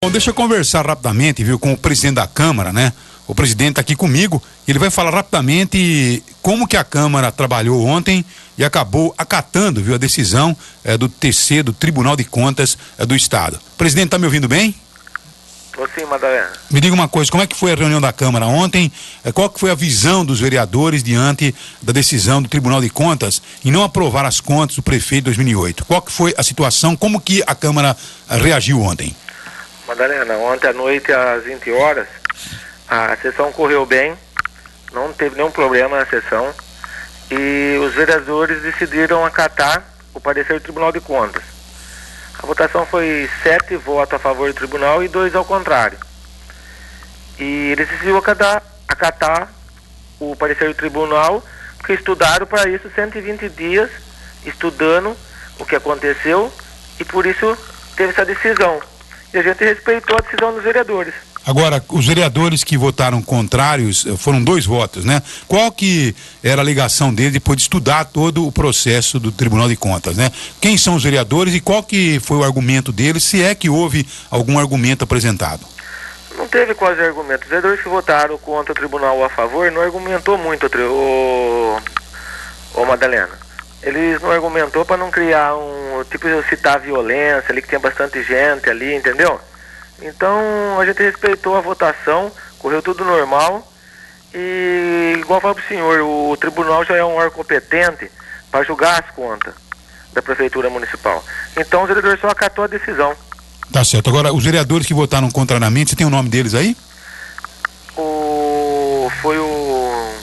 Bom, deixa eu conversar rapidamente, viu, com o presidente da Câmara, né? O presidente está aqui comigo, ele vai falar rapidamente como que a Câmara trabalhou ontem e acabou acatando, viu, a decisão do TC, do Tribunal de Contas do Estado. Presidente, tá me ouvindo bem? Tô sim, Madalena. Me diga uma coisa, como é que foi a reunião da Câmara ontem? Qual que foi a visão dos vereadores diante da decisão do Tribunal de Contas em não aprovar as contas do prefeito de 2008? Qual que foi a situação, como que a Câmara reagiu ontem? Madalena, ontem à noite às 20 horas, a sessão correu bem, não teve nenhum problema na sessão e os vereadores decidiram acatar o parecer do Tribunal de Contas. A votação foi 7 votos a favor do tribunal e 2 ao contrário. E eles decidiram acatar o parecer do tribunal, porque estudaram para isso 120 dias, estudando o que aconteceu, e por isso teve essa decisão. E a gente respeitou a decisão dos vereadores. Agora, os vereadores que votaram contrários, foram 2 votos, né? Qual que era a alegação deles depois de estudar todo o processo do Tribunal de Contas, né? Quem são os vereadores e qual que foi o argumento deles, se é que houve algum argumento apresentado? Não teve quase argumento. Os vereadores que votaram contra o tribunal ou a favor não argumentou muito, o Madalena. Eles não argumentou para não criar tipo, citar violência ali, que tem bastante gente ali, entendeu? Então, a gente respeitou a votação, correu tudo normal e, igual eu falo pro senhor, o tribunal já é um órgão competente para julgar as contas da Prefeitura Municipal. Então, o vereador só acatou a decisão. Tá certo. Agora, os vereadores que votaram contrariamente, você tem o nome deles aí? Foi o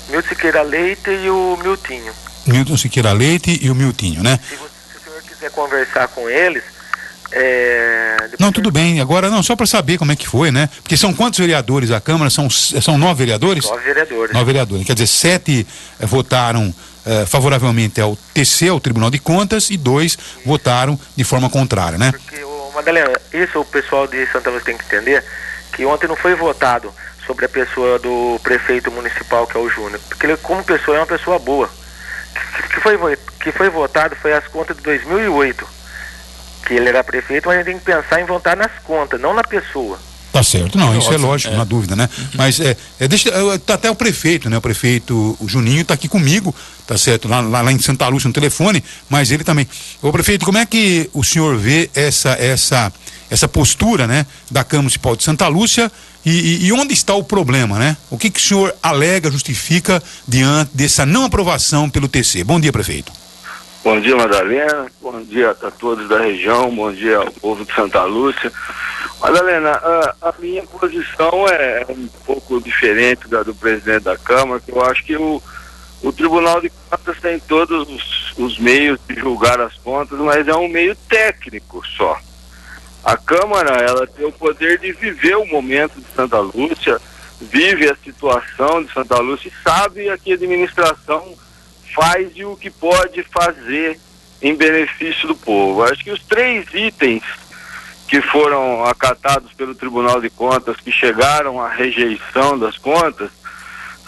Milton Siqueira Leite e o Miltinho. Milton Siqueira Leite e o Miltinho, né? Se o senhor quiser conversar com eles, não, tudo bem. Agora, não, só para saber como é que foi, né? Porque são quantos vereadores da Câmara? São 9 vereadores? 9 vereadores. 9 vereadores. Quer dizer, 7 votaram favoravelmente ao TC, ao Tribunal de Contas, e 2 votaram de forma contrária, né? Porque, Madalena, isso o pessoal de Santa Lúcia tem que entender, que ontem não foi votado sobre a pessoa do prefeito municipal, que é o Júnior. Porque ele, como pessoa, é uma pessoa boa. Que foi votado foi as contas de 2008. Que ele era prefeito, mas a gente tem que pensar em votar nas contas, não na pessoa. Tá certo, não, isso é lógico, não há dúvida, né? Mas tá até o prefeito, né? O prefeito, o Juninho, tá aqui comigo, tá certo? Lá em Santa Lúcia no telefone, mas ele também. Ô prefeito, como é que o senhor vê essa postura, né? Da Câmara Municipal de Santa Lúcia e onde está o problema, né? O que o senhor alega, justifica diante dessa não aprovação pelo TC? Bom dia, prefeito. Bom dia, Madalena, bom dia a todos da região, bom dia ao povo de Santa Lúcia. Madalena, a minha posição é um pouco diferente da do presidente da Câmara, que eu acho que o Tribunal de Contas tem todos os meios de julgar as contas, mas é um meio técnico só. A Câmara, ela tem o poder de viver o momento de Santa Lúcia, vive a situação de Santa Lúcia e sabe a que a administração faz e o que pode fazer em benefício do povo. Acho que os 3 itens que foram acatados pelo Tribunal de Contas, que chegaram à rejeição das contas,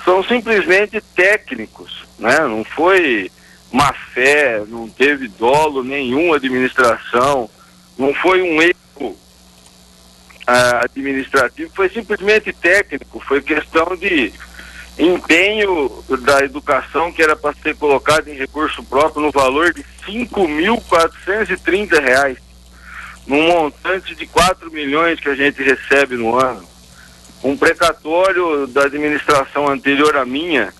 são simplesmente técnicos, né? Não foi má fé, não teve dolo nenhum administração, não foi um erro administrativo, foi simplesmente técnico, foi questão de empenho da educação que era para ser colocado em recurso próprio no valor de R$5.430, num montante de 4 milhões que a gente recebe no ano. Um precatório da administração anterior à minha,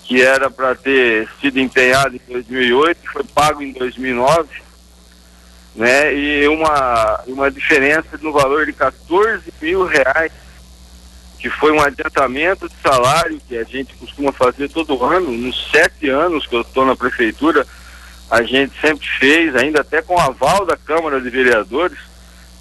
que era para ter sido empenhado em 2008, foi pago em 2009, né? E uma diferença no valor de R$14 mil, que foi um adiantamento de salário que a gente costuma fazer todo ano. Nos 7 anos que eu estou na prefeitura, a gente sempre fez, ainda até com aval da Câmara de Vereadores,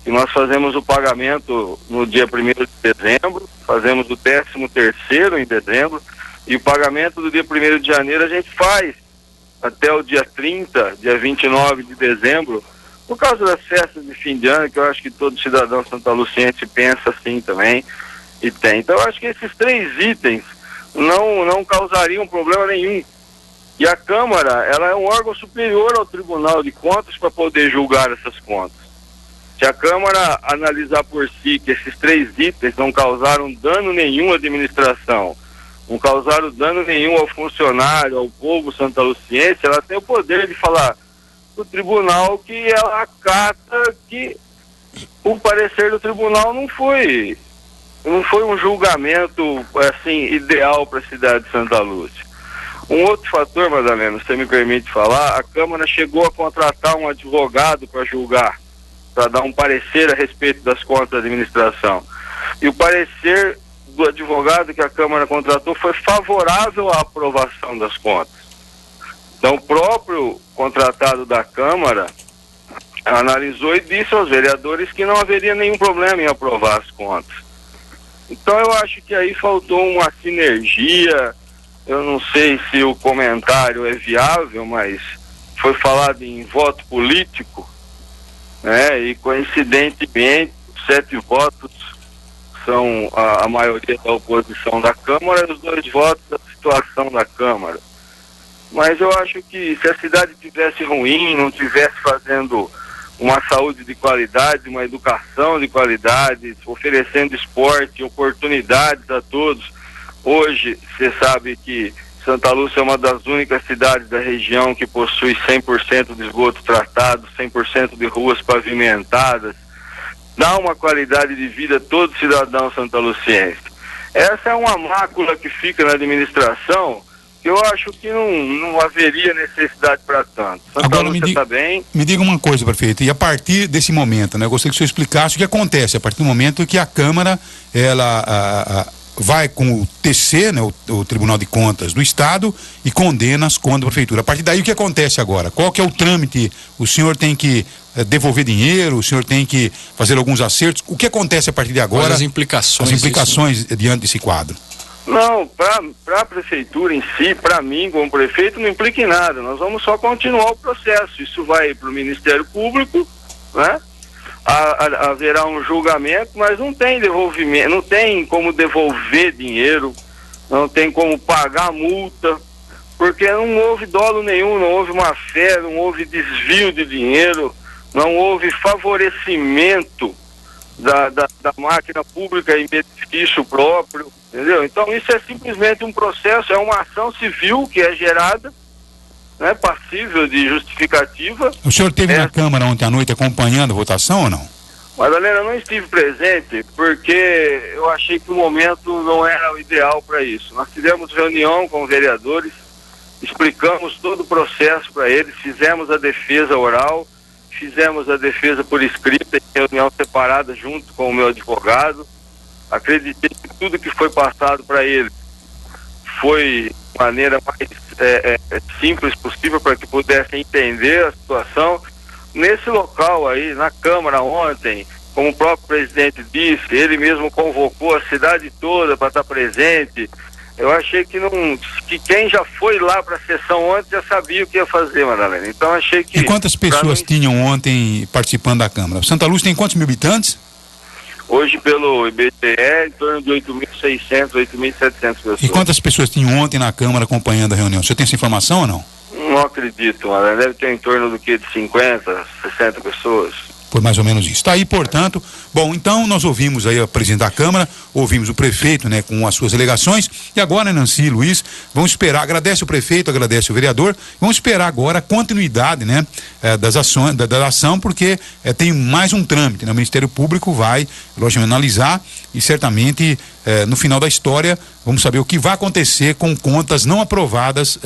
que nós fazemos o pagamento no dia 1º de dezembro, fazemos o 13º em dezembro, e o pagamento do dia 1º de janeiro a gente faz até o dia 30, dia 29 de dezembro, por causa das festas de fim de ano, que eu acho que todo cidadão santaluciense pensa assim também. E tem. Então, eu acho que esses 3 itens não causariam problema nenhum. E a Câmara, ela é um órgão superior ao Tribunal de Contas para poder julgar essas contas. Se a Câmara analisar por si que esses 3 itens não causaram dano nenhum à administração, não causaram dano nenhum ao funcionário, ao povo santaluciense, ela tem o poder de falar pro tribunal que ela acata que o parecer do tribunal não foi um julgamento assim ideal para a cidade de Santa Lúcia. Um outro fator, Madalena, você me permite falar, a Câmara chegou a contratar um advogado para julgar, para dar um parecer a respeito das contas da administração. E o parecer do advogado que a Câmara contratou foi favorável à aprovação das contas. Então, o próprio contratado da Câmara analisou e disse aos vereadores que não haveria nenhum problema em aprovar as contas. Então, eu acho que aí faltou uma sinergia. Eu não sei se o comentário é viável, mas foi falado em voto político, né? E coincidentemente 7 votos são a maioria da oposição da Câmara e os 2 votos da situação da Câmara. Mas eu acho que se a cidade tivesse ruim, não tivesse fazendo uma saúde de qualidade, uma educação de qualidade, oferecendo esporte, oportunidades a todos. Hoje, você sabe que Santa Lúcia é uma das únicas cidades da região que possui 100% de esgoto tratado, 100% de ruas pavimentadas. Dá uma qualidade de vida a todo cidadão santaluciense. Essa é uma mácula que fica na administração, que eu acho que não haveria necessidade para tanto. Santa Lúcia está bem. Me diga uma coisa, prefeito, e a partir desse momento, né, eu gostaria que o senhor explicasse o que acontece a partir do momento que a Câmara, ela vai com o TC, né, o Tribunal de Contas do Estado, e condena as contas da Prefeitura. A partir daí, o que acontece agora? Qual que é o trâmite? O senhor tem que devolver dinheiro, o senhor tem que fazer alguns acertos. O que acontece a partir de agora? As implicações Disso, diante desse quadro. Não, para a Prefeitura em si, para mim, como prefeito, não implica em nada. Nós vamos só continuar o processo. Isso vai para o Ministério Público, né? Haverá um julgamento, mas não tem devolvimento, não tem como devolver dinheiro, não tem como pagar multa, porque não houve dolo nenhum, não houve má fé, não houve desvio de dinheiro, não houve favorecimento da máquina pública em benefício próprio, entendeu? Então isso é simplesmente um processo, é uma ação civil que é gerada, né, passível de justificativa. O senhor esteve na Câmara ontem à noite acompanhando a votação ou não? Madalena, eu não estive presente porque eu achei que o momento não era o ideal para isso. Nós tivemos reunião com vereadores, explicamos todo o processo para eles, fizemos a defesa oral, fizemos a defesa por escrita em reunião separada junto com o meu advogado. Acreditei que tudo que foi passado para eles foi de maneira mais simples possível para que pudessem entender a situação. Nesse local aí, na Câmara ontem, como o próprio presidente disse, ele mesmo convocou a cidade toda para estar presente. Eu achei que quem já foi lá para a sessão ontem já sabia o que ia fazer, Madalena. Então achei que... E quantas pessoas tinham ontem participando da Câmara? Santa Lúcia tem quantos mil habitantes? Hoje, pelo IBGE, em torno de 8.600, 8.700 pessoas. E quantas pessoas tinham ontem na Câmara acompanhando a reunião? Você tem essa informação ou não? Não acredito, mas deve ter em torno do que de 50, 60 pessoas. Por mais ou menos isso. Está aí, portanto, bom, então nós ouvimos aí a presidente da Câmara, ouvimos o prefeito, né, com as suas alegações, e agora, Nancy e Luiz, vamos esperar, agradece o prefeito, agradece o vereador, vamos esperar agora a continuidade, né, das ações, da ação, porque tem mais um trâmite, né, o Ministério Público vai, logicamente, analisar e certamente, no final da história, vamos saber o que vai acontecer com contas não aprovadas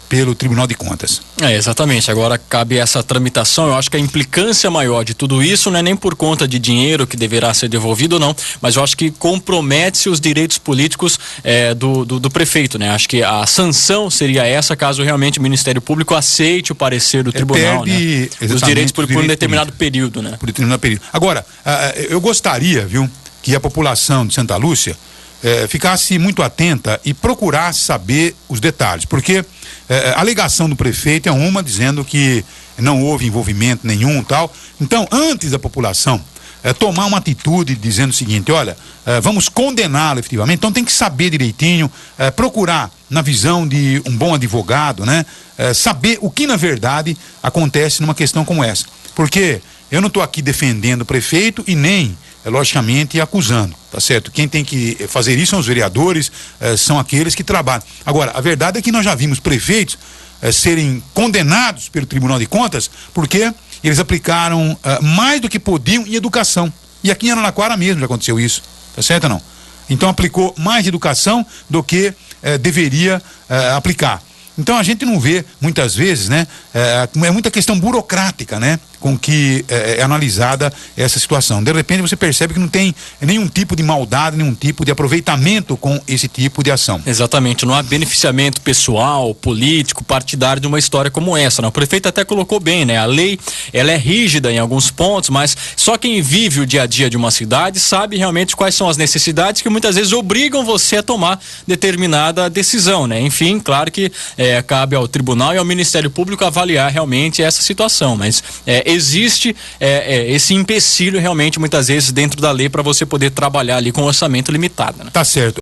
pelo Tribunal de Contas. Exatamente, agora cabe essa tramitação. Eu acho que a implicância maior de tudo isso não é nem por conta de dinheiro que deverá ser devolvido ou não, mas eu acho que compromete-se os direitos políticos do prefeito, né? Acho que a sanção seria essa caso realmente o Ministério Público aceite o parecer do tribunal, né? Os direitos por um determinado período, né? Por determinado período. Agora, eu gostaria, viu, que a população de Santa Lúcia ficasse muito atenta e procurasse saber os detalhes, porque a alegação do prefeito é uma, dizendo que não houve envolvimento nenhum, tal. Então, antes da população tomar uma atitude dizendo o seguinte, olha, vamos condená-lo efetivamente, então tem que saber direitinho, procurar na visão de um bom advogado, né, saber o que na verdade acontece numa questão como essa. Porque eu não estou aqui defendendo o prefeito e nem, logicamente, acusando, tá certo? Quem tem que fazer isso são os vereadores, são aqueles que trabalham. Agora, a verdade é que nós já vimos prefeitos serem condenados pelo Tribunal de Contas porque eles aplicaram mais do que podiam em educação. E aqui em Araraquara mesmo já aconteceu isso, tá certo ou não? Então aplicou mais de educação do que deveria aplicar. Então a gente não vê, muitas vezes, né? É muita questão burocrática, né? Com que é analisada essa situação. De repente você percebe que não tem nenhum tipo de maldade, nenhum tipo de aproveitamento com esse tipo de ação. Exatamente, não há beneficiamento pessoal, político, partidário de uma história como essa, né? O prefeito até colocou bem, né? A lei, ela é rígida em alguns pontos, mas só quem vive o dia a dia de uma cidade sabe realmente quais são as necessidades que muitas vezes obrigam você a tomar determinada decisão, né? Enfim, claro que cabe ao tribunal e ao Ministério Público avaliar realmente essa situação, mas existe esse empecilho realmente muitas vezes dentro da lei para você poder trabalhar ali com orçamento limitado, né? Tá certo.